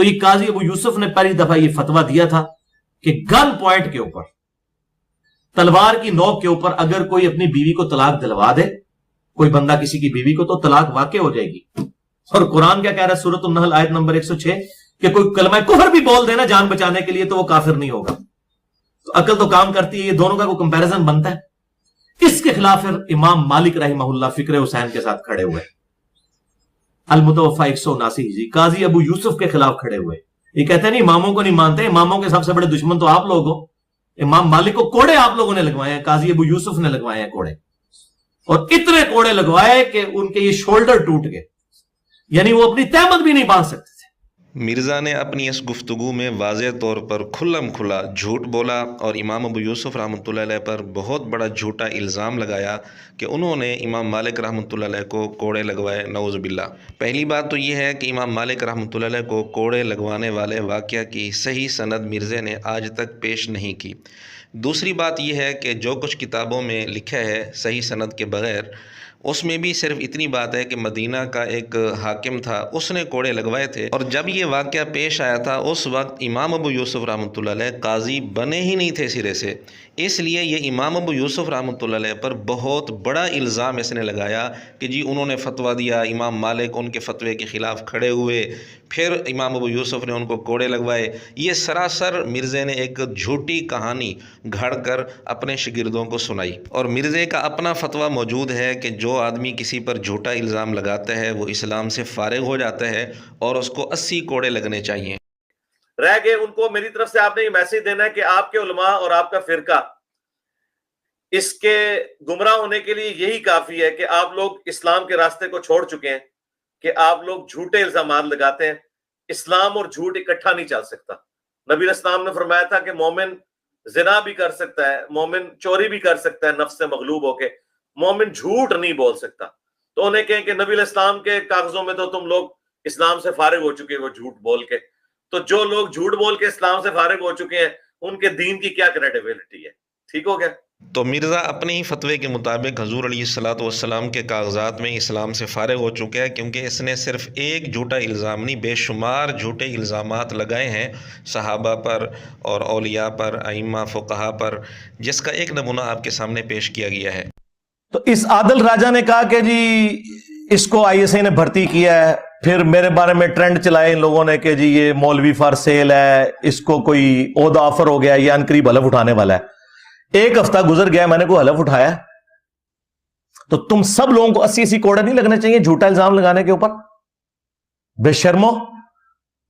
تو یہ قاضی ابو یوسف نے پہلی دفعہ یہ فتویٰ دیا تھا کہ گن پوائنٹ کے اوپر، تلوار کی نوک کے اوپر اگر کوئی اپنی بیوی کو طلاق دلوا دے، کوئی بندہ کسی کی بیوی کو، تو طلاق واقع ہو جائے گی۔ اور قرآن کیا کہہ رہا ہے سورۃ النحل آیت نمبر 106 کہ کوئی کلمہ کفر بھی بول دینا جان بچانے کے لیے تو وہ کافر نہیں ہوگا۔ تو عقل تو کام کرتی ہے، یہ دونوں کا کوئی کمپیریزن بنتا ہے۔ اس کے خلاف پھر امام مالک رحمہ اللہ فکر حسین کے ساتھ کھڑے ہوئے، المتوفی 179 ہجری، قاضی ابو یوسف کے خلاف کھڑے ہوئے۔ یہ کہتے ہیں نہیں اماموں کو نہیں مانتے، اماموں کے سب سے بڑے دشمن تو آپ لوگ ہو۔ امام مالک کو کوڑے آپ لوگوں نے لگوائے ہیں، قاضی ابو یوسف نے لگوائے ہیں کوڑے، اور اتنے کوڑے لگوائے کہ ان کے یہ شولڈر ٹوٹ گئے، یعنی وہ اپنی تہمت بھی نہیں باندھ سکتے تھے۔ مرزا نے اپنی اس گفتگو میں واضح طور پر کھلم کھلا جھوٹ بولا اور امام ابو یوسف رحمۃ اللہ علیہ پر بہت بڑا جھوٹا الزام لگایا کہ انہوں نے امام مالک رحمۃ اللہ علیہ کو کوڑے لگوائے، نعوذ باللہ۔ پہلی بات تو یہ ہے کہ امام مالک رحمۃ اللہ علیہ کو کوڑے لگوانے والے واقعہ کی صحیح سند مرزا نے آج تک پیش نہیں کی۔ دوسری بات یہ ہے کہ جو کچھ کتابوں میں لکھا ہے صحیح سند کے بغیر، اس میں بھی صرف اتنی بات ہے کہ مدینہ کا ایک حاکم تھا، اس نے کوڑے لگوائے تھے، اور جب یہ واقعہ پیش آیا تھا اس وقت امام ابو یوسف رحمۃ اللہ علیہ قاضی بنے ہی نہیں تھے سرے سے۔ اس لیے یہ امام ابو یوسف رحمۃ اللہ علیہ پر بہت بڑا الزام اس نے لگایا کہ جی انہوں نے فتویٰ دیا، امام مالک ان کے فتوے کے خلاف کھڑے ہوئے، پھر امام ابو یوسف نے ان کو کوڑے لگوائے۔ یہ سراسر مرزا نے ایک جھوٹی کہانی گھڑ کر اپنے شاگردوں کو سنائی، اور مرزا کا اپنا فتویٰ موجود ہے کہ جو آدمی کسی پر جھوٹا الزام لگاتا ہے وہ اسلام سے فارغ ہو جاتا ہے اور اس کو 80 کوڑے لگنے چاہیے۔ رہ گئے ان کو میری طرف سے آپ نے یہ میسج دینا ہے کہ آپ کے علماء اور آپ کا فرقہ اس کے گمراہ ہونے کے لیے یہی کافی ہے کہ آپ لوگ اسلام کے راستے کو چھوڑ چکے ہیں، کہ آپ لوگ جھوٹے الزامات لگاتے ہیں۔ اسلام اور جھوٹ اکٹھا نہیں چل سکتا۔ نبی اسلام نے فرمایا تھا کہ مومن زنا بھی کر سکتا ہے، مومن چوری بھی کر سکتا ہے نفس سے مغلوب ہو کے، مومن جھوٹ نہیں بول سکتا۔ تو انہیں کہیں کہ نبی الاسلام کے کاغذوں میں تو تم لوگ اسلام سے فارغ ہو چکے ہو جھوٹ بول کے، تو جو لوگ جھوٹ بول کے اسلام سے فارغ ہو چکے ہیں ان کے دین کی کیا کریڈیبلٹی ہے؟ ٹھیک ہو گیا؟ تو مرزا اپنے ہی فتوے کے مطابق حضور علیہ الصلوۃ والسلام کے کاغذات میں اسلام سے فارغ ہو چکا ہے، کیونکہ اس نے صرف ایک جھوٹا الزام نہیں بے شمار جھوٹے الزامات لگائے ہیں صحابہ پر اور اولیاء پر، ائمہ فقہا پر، جس کا ایک نمونہ آپ کے سامنے پیش کیا گیا ہے۔ تو اس عادل راجہ نے کہا کہ جی اس کو آئی ایس آئی نے بھرتی کیا ہے، پھر میرے بارے میں ٹرینڈ چلائے ان لوگوں نے کہ جی یہ مولوی فار سیل ہے، اس کو کوئی عہدہ آفر ہو گیا، یہ عنقریب حلف اٹھانے والا ہے۔ ایک ہفتہ گزر گیا، میں نے کوئی حلف اٹھایا؟ تو تم سب لوگوں کو 80 کوڑے نہیں لگنے چاہیے جھوٹا الزام لگانے کے اوپر؟ بے شرمو!